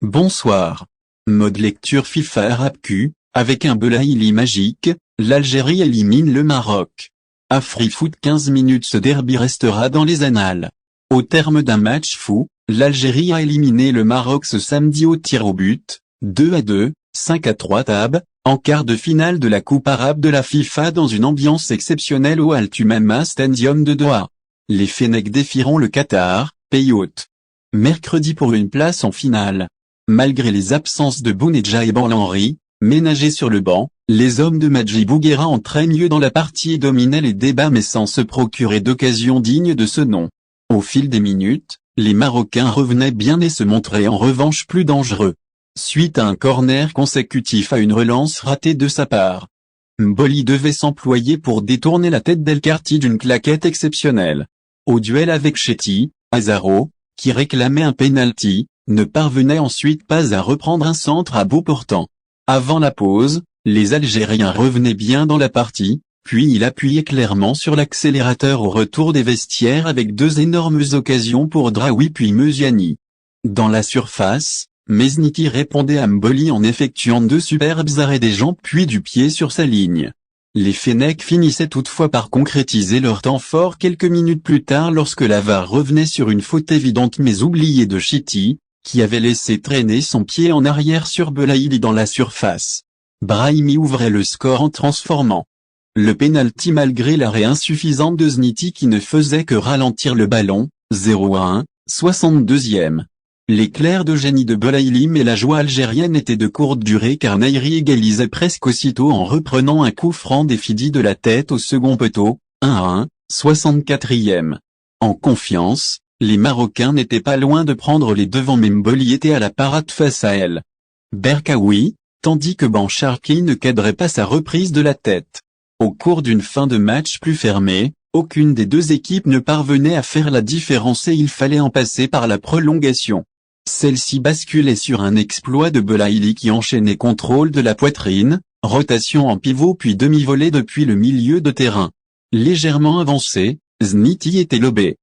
Bonsoir. Mode lecture FIFA Arab Q, avec un Belaïli magique, l'Algérie élimine le Maroc. AfriFoot 15 minutes. Ce derby restera dans les annales. Au terme d'un match fou, l'Algérie a éliminé le Maroc ce samedi au tir au but, 2-2, 5-3 Tab, en quart de finale de la Coupe arabe de la FIFA dans une ambiance exceptionnelle au Al Thumama Stadium de Doha. Les Fennecs défieront le Qatar, pays hôte. Mercredi pour une place en finale. Malgré les absences de Bounedjah et Ben-Henri, ménagés sur le banc, les hommes de Madji Bouguera entraient mieux dans la partie et dominaient les débats mais sans se procurer d'occasion digne de ce nom. Au fil des minutes, les Marocains revenaient bien et se montraient en revanche plus dangereux. Suite à un corner consécutif à une relance ratée de sa part, Mboli devait s'employer pour détourner la tête d'El-Karti d'une claquette exceptionnelle. Au duel avec Chetty, Azaro, qui réclamait un penalty, ne parvenait ensuite pas à reprendre un centre à bout portant. Avant la pause, les Algériens revenaient bien dans la partie, puis il appuyait clairement sur l'accélérateur au retour des vestiaires avec deux énormes occasions pour Draoui puis Meuziani. Dans la surface, Mesniti répondait à Mboli en effectuant deux superbes arrêts des jambes puis du pied sur sa ligne. Les Fennecs finissaient toutefois par concrétiser leur temps fort quelques minutes plus tard lorsque la VAR revenait sur une faute évidente mais oubliée de Chetty, qui avait laissé traîner son pied en arrière sur Belaïli dans la surface. Brahimi ouvrait le score en transformant le pénalty malgré l'arrêt insuffisant de Zniti qui ne faisait que ralentir le ballon, 0-1, 62e. L'éclair de génie de Belaïli mais la joie algérienne était de courte durée car Nairi égalisait presque aussitôt en reprenant un coup franc d'Efidi de la tête au second poteau, 1-1, 64e. En confiance, les Marocains n'étaient pas loin de prendre les devants mais Mboli était à la parade face à elle. Berkaoui, tandis que Bancharki ne cadrait pas sa reprise de la tête. Au cours d'une fin de match plus fermée, aucune des deux équipes ne parvenait à faire la différence et il fallait en passer par la prolongation. Celle-ci basculait sur un exploit de Belaïli qui enchaînait contrôle de la poitrine, rotation en pivot puis demi-volée depuis le milieu de terrain. Légèrement avancé, Zniti était lobé.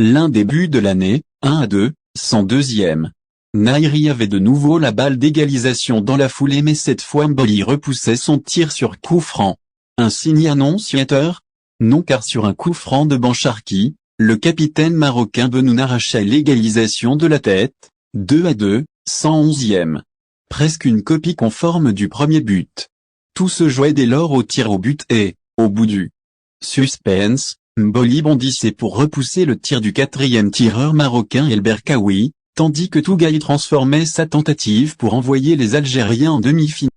L'un des buts de l'année, 1-2, 102e. Nairi avait de nouveau la balle d'égalisation dans la foulée mais cette fois Mboli repoussait son tir sur coup franc. Un signe annonciateur? Non car sur un coup franc de Bancharki, le capitaine marocain Benoun arrachait l'égalisation de la tête, 2-2, 111e. Presque une copie conforme du premier but. Tout se jouait dès lors au tir au but et, au bout du suspense, Mboli bondissait pour repousser le tir du quatrième tireur marocain El Berkaoui, tandis que Tougaï transformait sa tentative pour envoyer les Algériens en demi-finale.